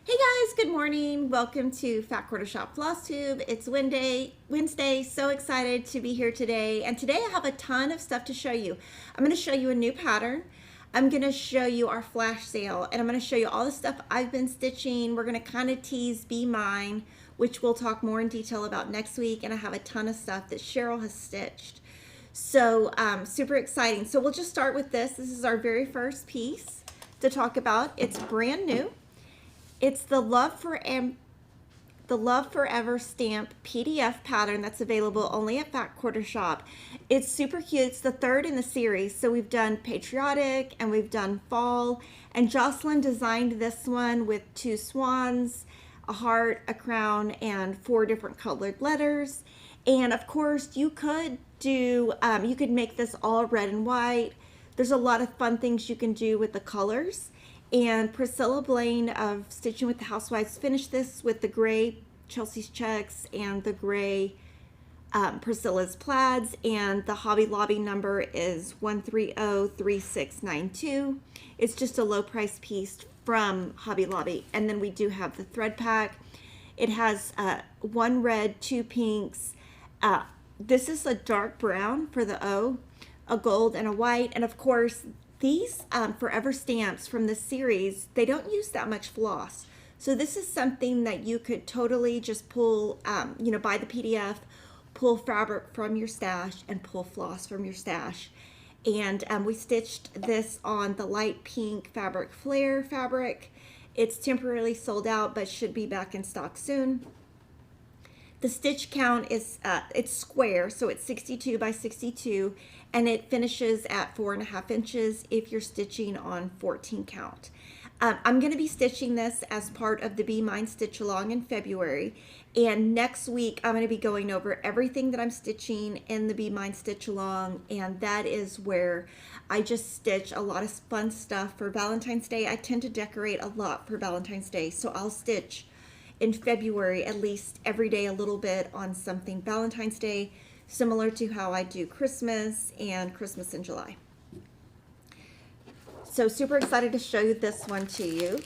Hey guys, good morning. Welcome to Fat Quarter Shop FlossTube. It's Wednesday. So excited to be here today. And today I have a ton of stuff to show you. I'm going to show you a new pattern. I'm going to show you our flash sale, and I'm going to show you all the stuff I've been stitching. We're going to kind of tease Be Mine, which we'll talk more in detail about next week. And I have a ton of stuff that Cheryl has stitched. So super exciting. So we'll just start with this. This is our very first piece to talk about. It's brand new. It's the Love Forever stamp PDF pattern that's available only at Fat Quarter Shop. It's super cute. It's the third in the series. So we've done patriotic and we've done fall. And Jocelyn designed this one with 2 swans, a heart, a crown, and 4 different colored letters. And of course, you could do, you could make this all red and white. There's a lot of fun things you can do with the colors. And Priscilla Blaine of Stitching with the Housewives finished this with the gray Chelsea's checks and the gray Priscilla's plaids, and the Hobby Lobby number is 1303692. It's just a low price piece from Hobby Lobby. And then we do have the thread pack. It has 1 red, 2 pinks. This is a dark brown for the O, a gold, and a white. And of course, these Forever stamps from this series, they don't use that much floss. So this is something that you could totally just pull, buy the PDF, pull fabric from your stash, and pull floss from your stash. And we stitched this on the light pink fabric flare fabric. It's temporarily sold out, but should be back in stock soon. The stitch count is, it's square, so it's 62 by 62, and it finishes at 4.5 inches if you're stitching on 14 count. I'm going to be stitching this as part of the Be Mine Stitch Along in February, and next week I'm going to be going over everything that I'm stitching in the Be Mine Stitch Along, and that is where I just stitch a lot of fun stuff for Valentine's Day. I tend to decorate a lot for Valentine's Day, so I'll stitch in February at least every day a little bit on something Valentine's Day, similar to how I do Christmas and Christmas in July. So super excited to show you this one to you.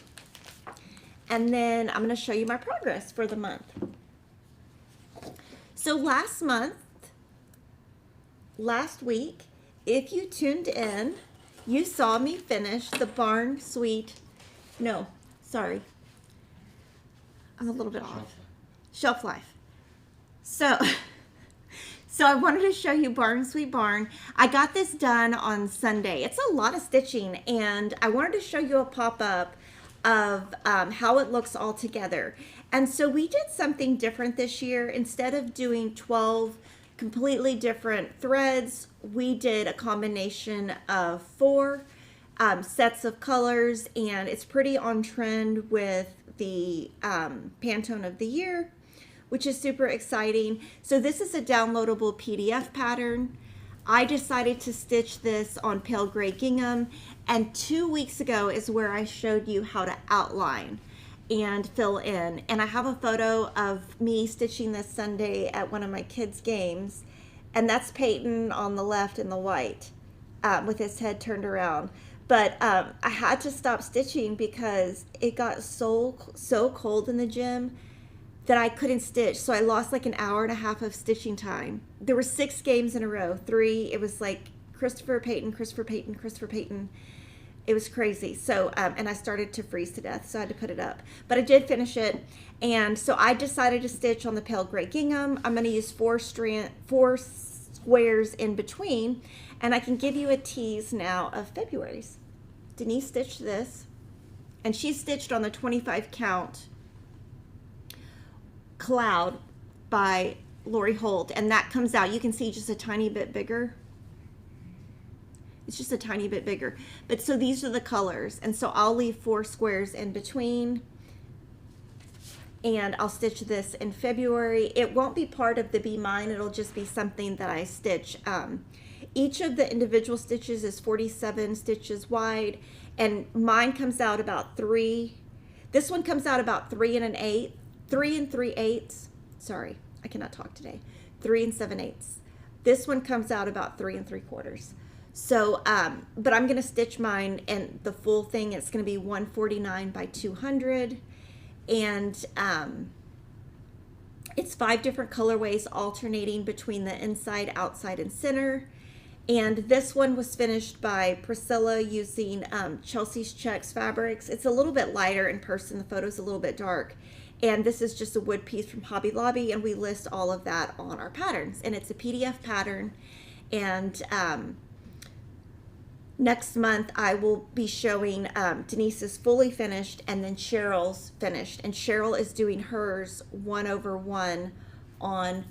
And then I'm going to show you my progress for the month. So last week, if you tuned in, you saw me finish the Barn Sweet, no, sorry, I'm a little bit off. Shelf Life. So I wanted to show you Barn Sweet Barn. I got this done on Sunday. It's a lot of stitching, and I wanted to show you a pop-up of how it looks all together. And so we did something different this year. Instead of doing 12 completely different threads, we did a combination of 4 sets of colors, and it's pretty on trend with the Pantone of the year, which is super exciting. So this is a downloadable PDF pattern. I decided to stitch this on pale gray gingham, and 2 weeks ago is where I showed you how to outline and fill in. And I have a photo of me stitching this Sunday at one of my kids' games, and that's Peyton on the left in the white with his head turned around. But I had to stop stitching because it got so cold in the gym that I couldn't stitch. So I lost like an hour and a half of stitching time. There were 6 games in a row, 3. It was like Christopher Peyton, Christopher Peyton, Christopher Peyton. It was crazy. So, and I started to freeze to death, so I had to put it up. But I did finish it. And so I decided to stitch on the pale gray gingham. I'm going to use 4 squares in between. And I can give you a tease now of February's. Denise stitched this, and she stitched on the 25 count Cloud by Lori Holt, and that comes out, you can see, just a tiny bit bigger. It's just a tiny bit bigger. But so these are the colors, and so I'll leave 4 squares in between, and I'll stitch this in February. It won't be part of the Be Mine, it'll just be something that I stitch. Each of the individual stitches is 47 stitches wide, and mine comes out about 3. This one comes out about 3 3 3/8. Sorry, I cannot talk today. 3 7/8. This one comes out about 3 3/4. So, but I'm going to stitch mine and the full thing. It's going to be 149 by 200. And it's 5 different colorways alternating between the inside, outside, and center. And this one was finished by Priscilla using Chelsea's Checks fabrics. It's a little bit lighter in person. The photo's a little bit dark. And this is just a wood piece from Hobby Lobby, and we list all of that on our patterns. And it's a PDF pattern. And next month I will be showing Denise's fully finished and then Cheryl's finished. And Cheryl is doing hers 1/1 on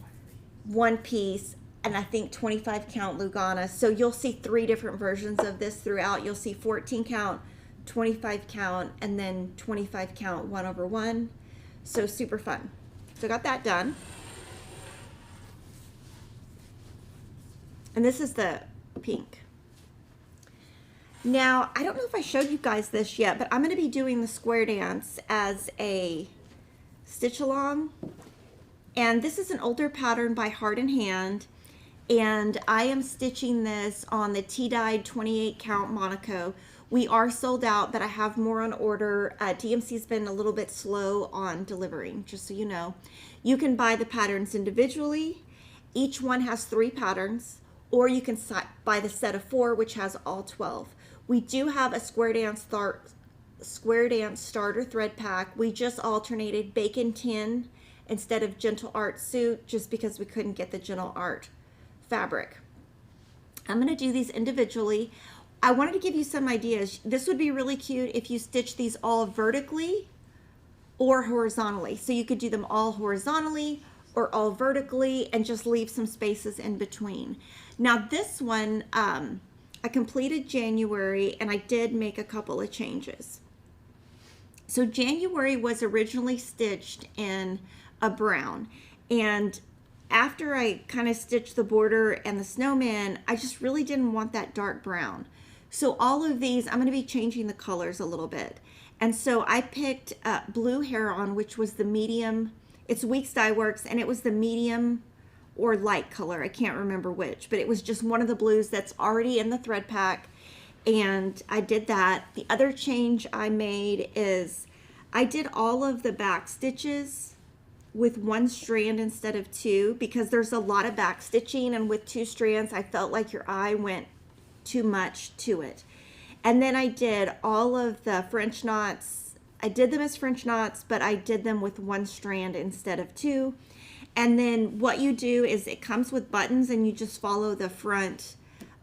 one piece, and I think 25 count Lugana. So you'll see 3 different versions of this throughout. You'll see 14 count, 25 count, and then 25 count 1/1. So super fun. So got that done. And this is the pink. Now, I don't know if I showed you guys this yet, but I'm going to be doing the square dance as a stitch along. And this is an older pattern by Heart and Hand. And I am stitching this on the tea-dyed 28 count Monaco. We are sold out, but I have more on order. DMC's been a little bit slow on delivering, just so you know. You can buy the patterns individually. Each one has 3 patterns, or you can buy the set of 4, which has all 12. We do have a square dance starter thread pack. We just alternated Bacon Tin instead of Gentle Art Suit, just because we couldn't get the Gentle Art fabric. I'm going to do these individually. I wanted to give you some ideas. This would be really cute if you stitch these all vertically or horizontally. So you could do them all horizontally or all vertically and just leave some spaces in between. Now this one, I completed January, and I did make a couple of changes. So January was originally stitched in a brown, and after I kind of stitched the border and the snowman, I just really didn't want that dark brown. So all of these, I'm going to be changing the colors a little bit. And so I picked Blue Heron, which was the medium. It's Weeks Dye Works, and it was the medium or light color. I can't remember which, but it was just one of the blues that's already in the thread pack. And I did that. The other change I made is I did all of the back stitches with 1 strand instead of 2, because there's a lot of back stitching, and with 2 strands I felt like your eye went too much to it. And then I did all of the French knots. I did them as French knots, but I did them with 1 strand instead of 2. And then what you do is it comes with buttons, and you just follow the front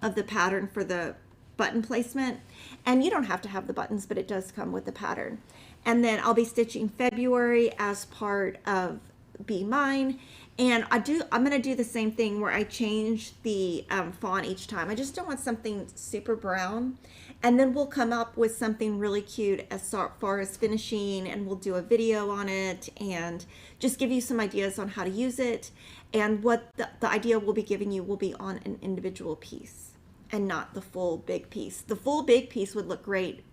of the pattern for the button placement. And you don't have to have the buttons, but it does come with the pattern. And then I'll be stitching February as part of Be Mine. And I'm going to do the same thing where I change the font each time. I just don't want something super brown. And then we'll come up with something really cute as far as finishing, and we'll do a video on it and just give you some ideas on how to use it. And what the idea we'll be giving you will be on an individual piece and not the full big piece. The full big piece would look great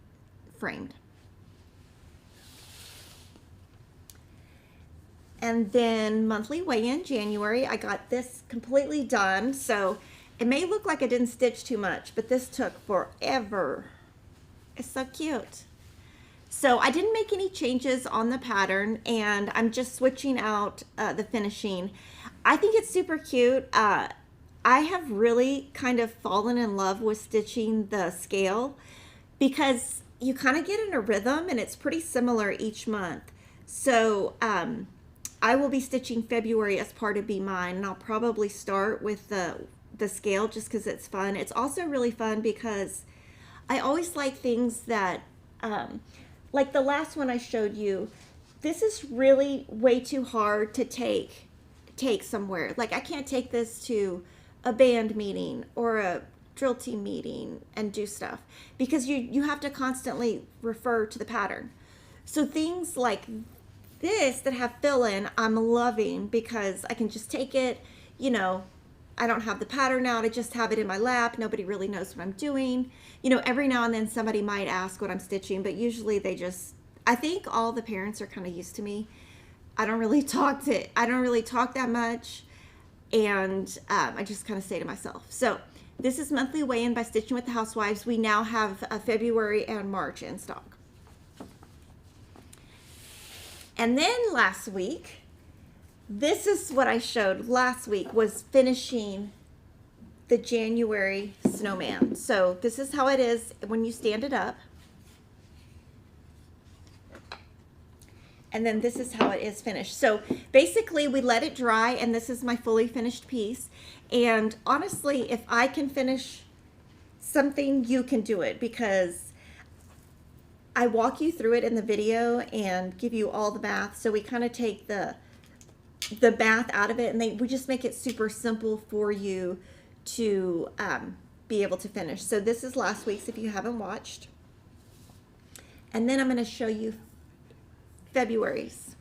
framed. And then monthly weigh-in January, I got this completely done. So it may look like I didn't stitch too much, but this took forever. It's so cute. So I didn't make any changes on the pattern, and I'm just switching out the finishing. I think it's super cute. I have really kind of fallen in love with stitching the scale, because you kind of get in a rhythm, and it's pretty similar each month. So I will be stitching February as part of Be Mine, and I'll probably start with the scale just because it's fun. It's also really fun because I always like things that, like the last one I showed you, this is really way too hard to take somewhere. Like I can't take this to a band meeting or a drill team meeting and do stuff, because you have to constantly refer to the pattern. So things like this that have fill-in, I'm loving, because I can just take it, you know, I don't have the pattern out, I just have it in my lap. Nobody really knows what I'm doing. You know, every now and then somebody might ask what I'm stitching, but usually they just, I think all the parents are kind of used to me. I don't really talk that much, and I just kind of say to myself. So this is monthly weigh-in by Stitching with the Housewives. We now have February and March in stock. And then last week, this is what I showed last week, was finishing the January snowman. So this is how it is when you stand it up. And then this is how it is finished. So basically we let it dry, and this is my fully finished piece. And honestly, if I can finish something, you can do it, because I walk you through it in the video and give you all the math. So we kind of take the math out of it, and we just make it super simple for you to be able to finish. So this is last week's if you haven't watched. And then I'm going to show you February's.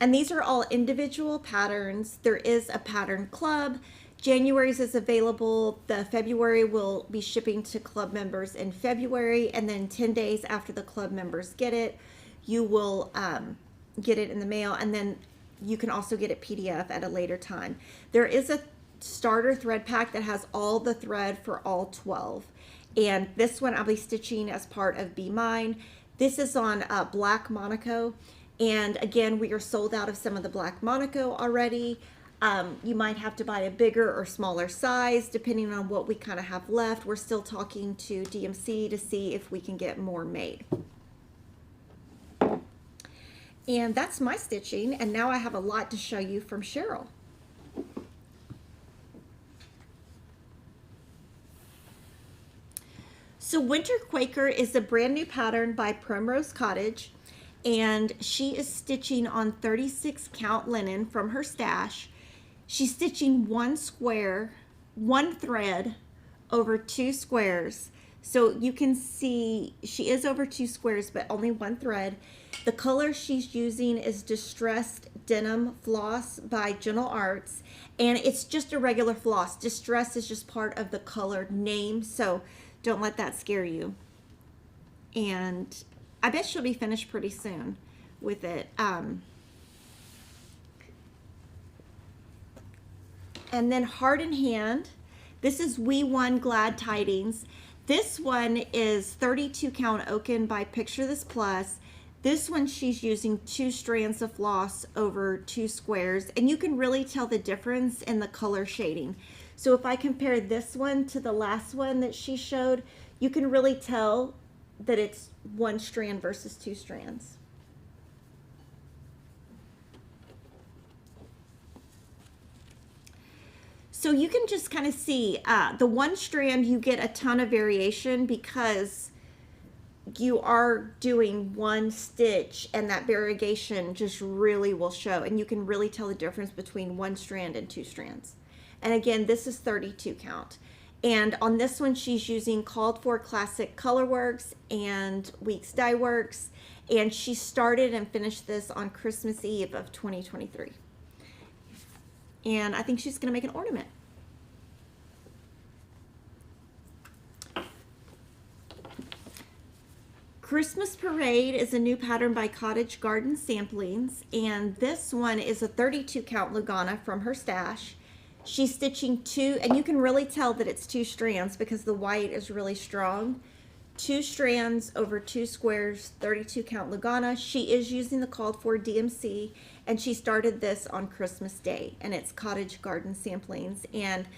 And these are all individual patterns. There is a pattern club. January's is available. The February will be shipping to club members in February, and then 10 days after the club members get it, you will get it in the mail, and then you can also get it PDF at a later time. There is a starter thread pack that has all the thread for all 12, and this one I'll be stitching as part of Be Mine. This is on black Monaco, and again, we are sold out of some of the black Monaco already. You might have to buy a bigger or smaller size depending on what we kind of have left. We're still talking to DMC to see if we can get more made. And that's my stitching, and now I have a lot to show you from Cheryl. So Winter Quaker is a brand new pattern by Primrose Cottage, and she is stitching on 36 count linen from her stash. She's stitching one square, one thread over 2 squares. So you can see she is over 2 squares, but only one thread. The color she's using is Distressed Denim Floss by Gentle Arts, and it's just a regular floss. Distress is just part of the color name, so don't let that scare you. And I bet she'll be finished pretty soon with it. And then Heart in Hand. This is We Won Glad Tidings. This one is 32 count Oaken by Picture This Plus. This one she's using 2 strands of floss over 2 squares, and you can really tell the difference in the color shading. So if I compare this one to the last one that she showed, you can really tell that it's 1 strand versus 2 strands. So you can just kind of see the 1 strand, you get a ton of variation because you are doing 1 stitch, and that variegation just really will show, and you can really tell the difference between 1 strand and 2 strands. And again, this is 32 count. And on this one, she's using Called For Classic Colorworks and Weeks Dye Works, and she started and finished this on Christmas Eve of 2023. And I think she's going to make an ornament. Christmas Parade is a new pattern by Cottage Garden Samplings, and this one is a 32 count Lugana from her stash. She's stitching 2, and you can really tell that it's 2 strands because the white is really strong. 2 strands over 2 squares, 32 count Lugana. She is using the Called For DMC, and she started this on Christmas Day, and it's Cottage Garden Samplings. And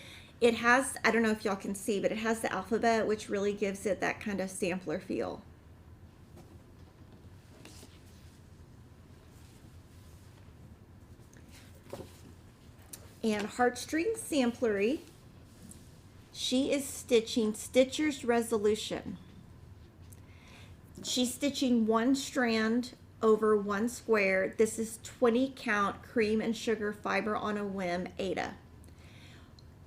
it has, I don't know if y'all can see, but it has the alphabet, which really gives it that kind of sampler feel. And Heartstring Samplery, she is stitching Stitcher's Resolution. She's stitching 1 strand over 1 square. This is 20 count Cream and Sugar Fiber on a Whim Ada.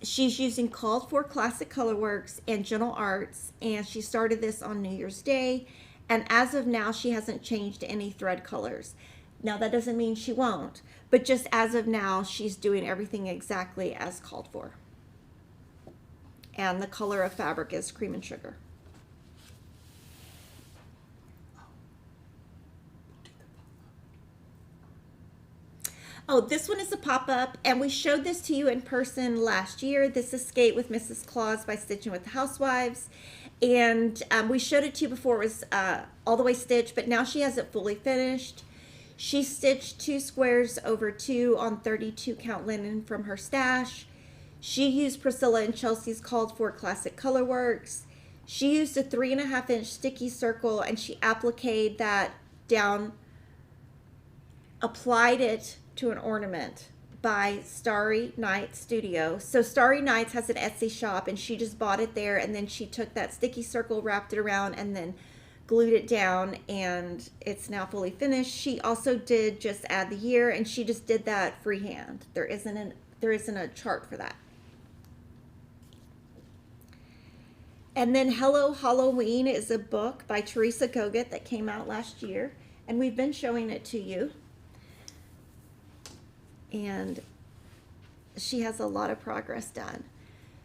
She's using Called For Classic Colorworks and Gentle Arts, and she started this on New Year's Day, and as of now she hasn't changed any thread colors. Now that doesn't mean she won't, but just as of now she's doing everything exactly as called for. And the color of fabric is Cream and Sugar. Oh, this one is a pop-up, and we showed this to you in person last year. This is Skate with Mrs. Claus by Stitching with the Housewives. And we showed it to you before it was all the way stitched, but now she has it fully finished. She stitched 2 squares over 2 on 32 count linen from her stash. She used Priscilla and Chelsea's called for classic color works. She used a 3.5 inch sticky circle, and she appliqued that down, applied it to an ornament by Starry Night Studio. So Starry Nights has an Etsy shop, and she just bought it there, and then she took that sticky circle, wrapped it around, and then glued it down, and it's now fully finished. She also did just add the year, and she just did that freehand. There isn't a chart for that. And then Hello Halloween is a book by Teresa Goget that came out last year, and we've been showing it to you. And she has a lot of progress done.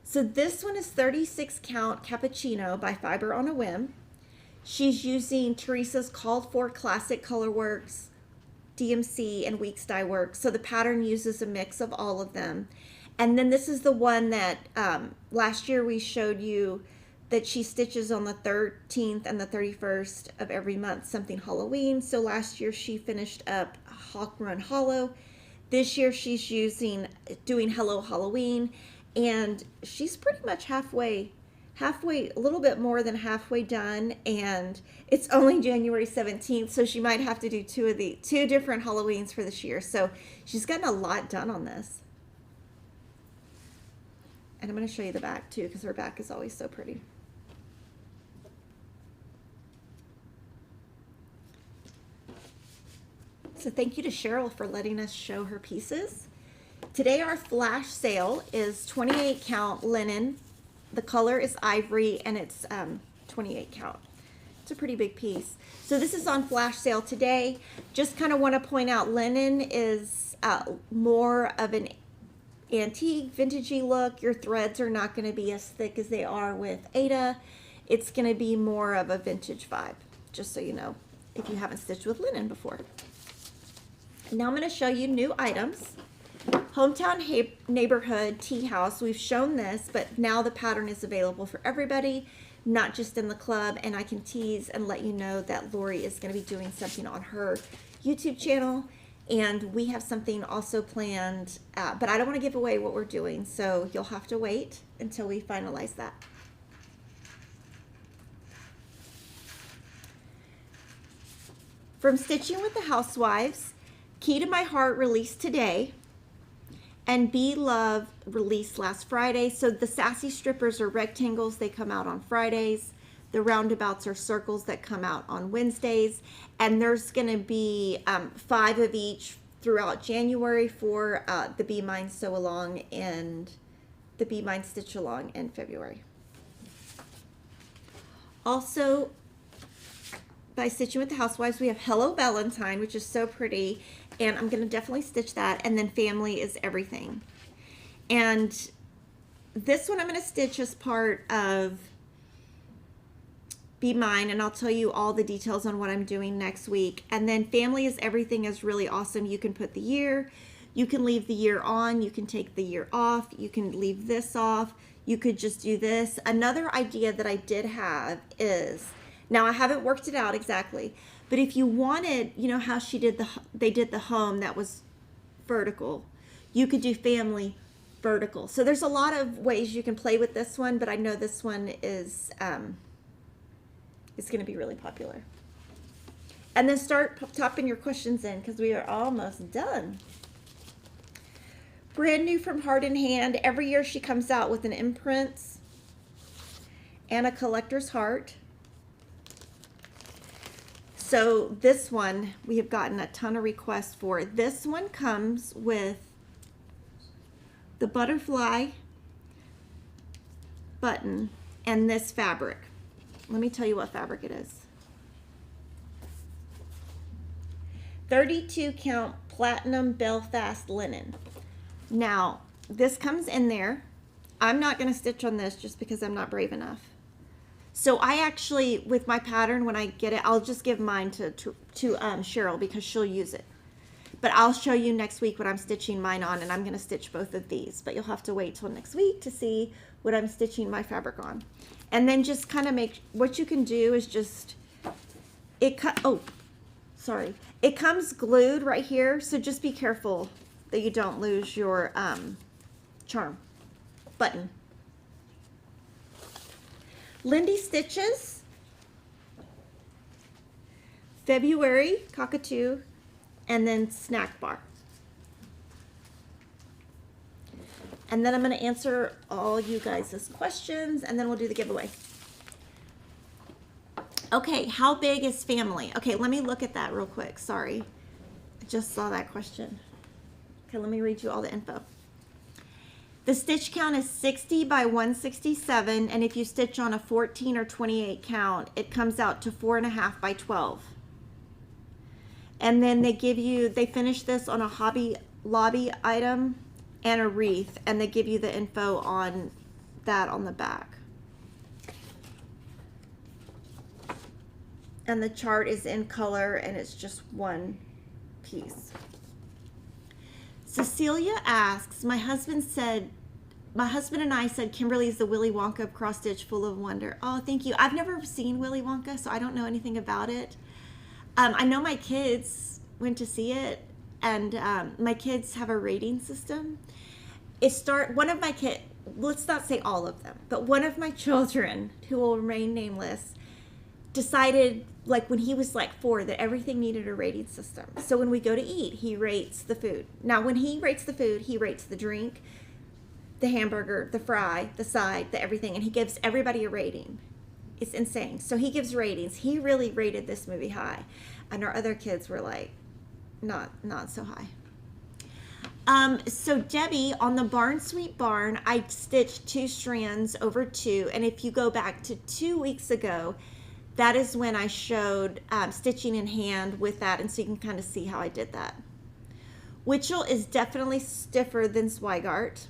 So this one is 36 count cappuccino by Fiber on a Whim. She's using Teresa's called for classic color works, DMC, and Weeks dye works. So the pattern uses a mix of all of them. And then this is the one that last year we showed you that she stitches on the 13th and the 31st of every month, something Halloween. So last year she finished up Hawk Run Hollow. This year she's doing Hello Halloween, and she's pretty much halfway, a little bit more than halfway done, and it's only January 17th, so she might have to do two different Halloweens for this year. So she's gotten a lot done on this. And I'm going to show you the back too, because her back is always so pretty. So thank you to Cheryl for letting us show her pieces. Today our flash sale is 28 count linen. The color is ivory, and it's 28 count. It's a pretty big piece. So this is on flash sale today. Just kind of want to point out linen is more of an antique, vintagey look. Your threads are not going to be as thick as they are with Ada. It's going to be more of a vintage vibe, just so you know, if you haven't stitched with linen before. Now I'm going to show you new items. Hometown Neighborhood Tea House. We've shown this, but now the pattern is available for everybody, not just in the club. And I can tease and let you know that Lori is going to be doing something on her YouTube channel. And we have something also planned, but I don't want to give away what we're doing. So you'll have to wait until we finalize that. From Stitching with the Housewives, Key to My Heart released today, and Be Love released last Friday. So the sassy strippers are rectangles. They come out on Fridays. The roundabouts are circles that come out on Wednesdays. And there's going to be 5 of each throughout January for the Be Mine Sew Along and the Be Mine Stitch Along in February. Also, by Stitching with the Housewives, we have Hello Valentine, which is so pretty, and I'm going to definitely stitch that. And then Family is Everything. And this one I'm going to stitch as part of Be Mine, and I'll tell you all the details on what I'm doing next week. And then Family is Everything is really awesome. You can put the year, you can leave the year on, you can take the year off, you can leave this off, you could just do this. Another idea that I did have is, now I haven't worked it out exactly, but if you wanted, you know how they did the home that was vertical, you could do Family vertical. So there's a lot of ways you can play with this one, but I know this one is going to be really popular. And then start topping your questions in, because we are almost done. Brand new from Heart in Hand. Every year she comes out with an Imprints and a Collector's Heart. So this one we have gotten a ton of requests for. This one comes with the butterfly button and this fabric. Let me tell you what fabric it is. 32 count platinum Belfast linen. Now this comes in there. I'm not going to stitch on this just because I'm not brave enough. So I actually, with my pattern, when I get it, I'll just give mine to Cheryl because she'll use it. But I'll show you next week what I'm stitching mine on, and I'm going to stitch both of these. But you'll have to wait till next week to see what I'm stitching my fabric on. And then just kind of make, what you can do is just, it comes glued right here, so just be careful that you don't lose your charm button. Lindy Stitches, February Cockatoo, and then Snack Bar. And then I'm going to answer all you guys' questions, and then we'll do the giveaway. Okay, how big is family? Okay, let me look at that real quick. Sorry, I just saw that question. Okay, let me read you all the info. The stitch count is 60 by 167, and if you stitch on a 14 or 28 count, it comes out to 4.5 by 12. And then they give you, they finish this on a Hobby Lobby item and a wreath, and they give you the info on that on the back. And the chart is in color, and it's just one piece. Cecilia asks, my husband and I said Kimberly's the Willy Wonka of cross stitch, full of wonder. Oh, thank you. I've never seen Willy Wonka, so I don't know anything about it. I know my kids went to see it, and my kids have a rating system. One of my kids, let's not say all of them, but one of my children, who will remain nameless, decided, like when he was like 4, that everything needed a rating system. So when we go to eat, he rates the food. Now when he rates the food, he rates the drink, the hamburger, the fry, the side, the everything, and he gives everybody a rating. It's insane. So he gives ratings. He really rated this movie high, and our other kids were like not so high. So Debbie, on the Barn Sweet Barn, I stitched 2 strands over 2, and if you go back to 2 weeks ago, that is when I showed stitching in hand with that, and so you can kind of see how I did that. Witchell is definitely stiffer than Zweigart.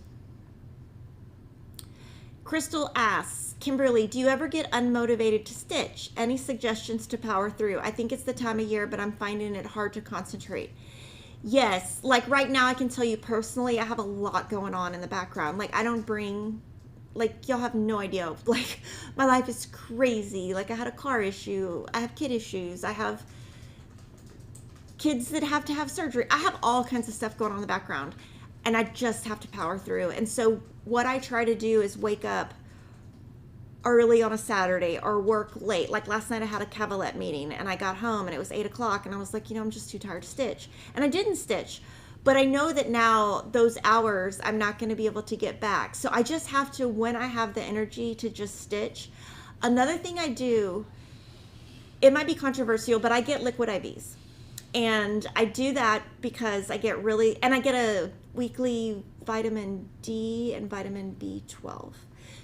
Crystal asks, Kimberly, do you ever get unmotivated to stitch? Any suggestions to power through? I think it's the time of year, but I'm finding it hard to concentrate. Yes, like right now I can tell you personally, I have a lot going on in the background. Like I don't bring, like y'all have no idea, like my life is crazy. Like I had a car issue, I have kid issues, I have kids that have to have surgery. I have all kinds of stuff going on in the background, and I just have to power through. And so what I try to do is wake up early on a Saturday or work late. Like last night I had a Cavallette meeting, and I got home and it was 8 o'clock, and I was like, I'm just too tired to stitch. And I didn't stitch. But I know that now those hours I'm not going to be able to get back. So I just have to, when I have the energy, to just stitch. Another thing I do, it might be controversial, but I get liquid IVs. And I do that because I get and I get a weekly vitamin D and vitamin B12.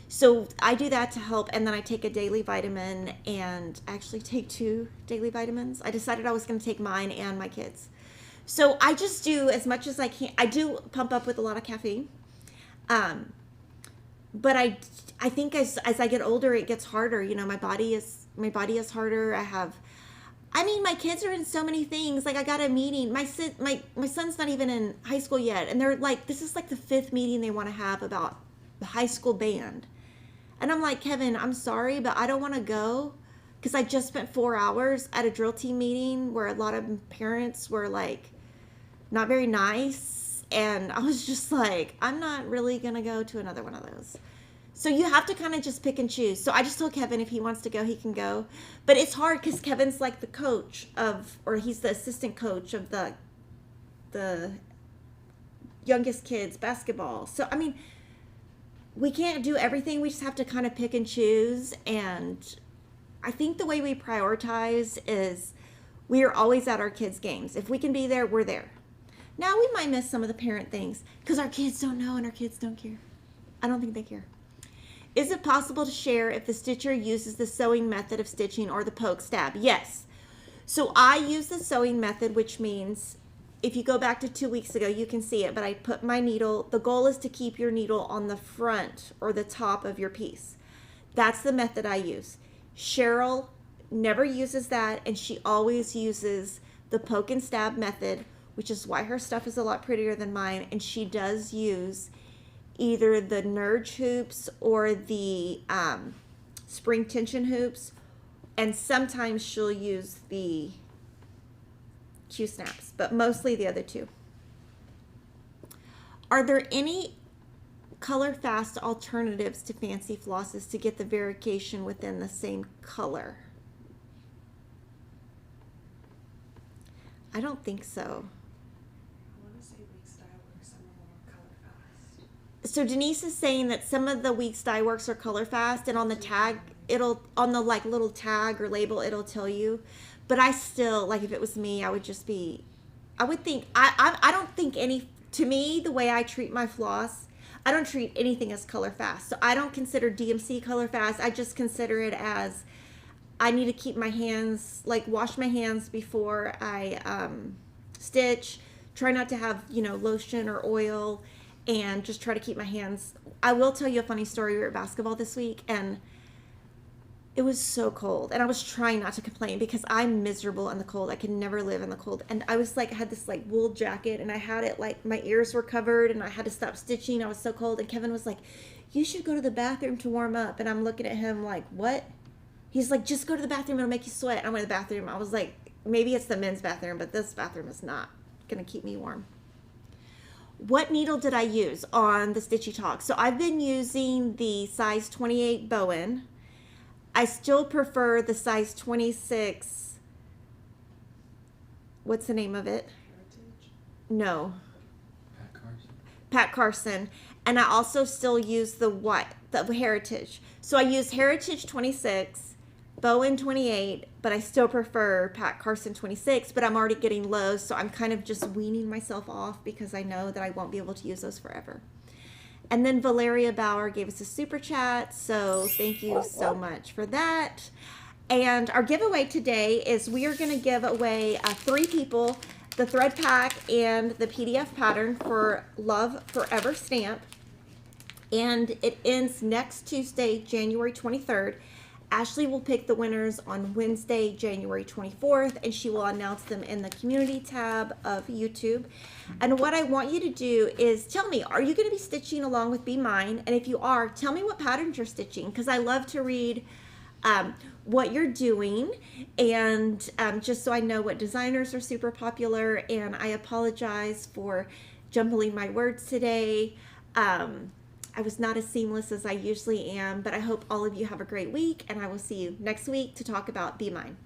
So I do that to help, and then I take a daily vitamin, and I actually take 2 daily vitamins. I decided I was going to take mine and my kids. So I just do as much as I can. I do pump up with a lot of caffeine. But I think as I get older, it gets harder. My body is harder. My kids are in so many things. Like I got a meeting. My son's not even in high school yet, and they're like, this is like the 5th meeting they want to have about the high school band. And I'm like, Kevin, I'm sorry, but I don't want to go, because I just spent 4 hours at a drill team meeting where a lot of parents were like not very nice, and I was just like, I'm not really gonna go to another one of those. So you have to kind of just pick and choose. So I just told Kevin if he wants to go, he can go. But it's hard because Kevin's like the coach or he's the assistant coach of the youngest kids basketball. So, we can't do everything. We just have to kind of pick and choose. And I think the way we prioritize is we are always at our kids' games. If we can be there, we're there. Now we might miss some of the parent things because our kids don't know and our kids don't care. I don't think they care. Is it possible to share if the stitcher uses the sewing method of stitching or the poke stab? Yes. So I use the sewing method, which means if you go back to 2 weeks ago, you can see it, but I put my needle. The goal is to keep your needle on the front or the top of your piece. That's the method I use. Cheryl never uses that, and she always uses the poke and stab method, which is why her stuff is a lot prettier than mine, and she does use either the Nurge hoops or the spring tension hoops, and sometimes she'll use the Q snaps, but mostly the other two. Are there any color fast alternatives to fancy flosses to get the variation within the same color? I don't think so. I want to say Weeks Dye Works, some of them are color fast. So Denise is saying that some of the Weeks Dye Works are color fast, and on the tag, it'll, on the like little tag or label, it'll tell you. But I still, like, if it was me, I would just be, I would think, I don't think any, to me, the way I treat my floss, I don't treat anything as color fast. So I don't consider DMC color fast. I just consider it as, I need to keep my hands, like, wash my hands before I stitch. Try not to have, you know, lotion or oil, and just try to keep my hands. I will tell you a funny story. We were at basketball this week, and it was so cold, and I was trying not to complain because I'm miserable in the cold. I can never live in the cold. And I was like, I had this like wool jacket, and I had it like, my ears were covered, and I had to stop stitching. I was so cold. And Kevin was like, you should go to the bathroom to warm up. And I'm looking at him like, what? He's like, just go to the bathroom, it'll make you sweat. And I went to the bathroom. I was like, maybe it's the men's bathroom, but this bathroom is not gonna keep me warm. What needle did I use on the Stitchy Talk? So I've been using the size 28 Bowen. I still prefer the size 26. What's the name of it? Heritage. No. Pat Carson. Pat Carson. And I also still use the Heritage. So I use Heritage 26, Bowen 28, but I still prefer Pat Carson 26, but I'm already getting low, so I'm kind of just weaning myself off because I know that I won't be able to use those forever. And then Valeria Bauer gave us a super chat, so thank you so much for that. And our giveaway today is we are going to give away 3 people the thread pack and the PDF pattern for Love Forever stamp. And it ends next Tuesday, January 23rd. Ashley will pick the winners on Wednesday, January 24th, and she will announce them in the community tab of YouTube. And what I want you to do is tell me, are you going to be stitching along with Be Mine? And if you are, tell me what patterns you're stitching, because I love to read what you're doing, and just so I know what designers are super popular. And I apologize for jumbling my words today. I was not as seamless as I usually am, but I hope all of you have a great week, and I will see you next week to talk about Be Mine.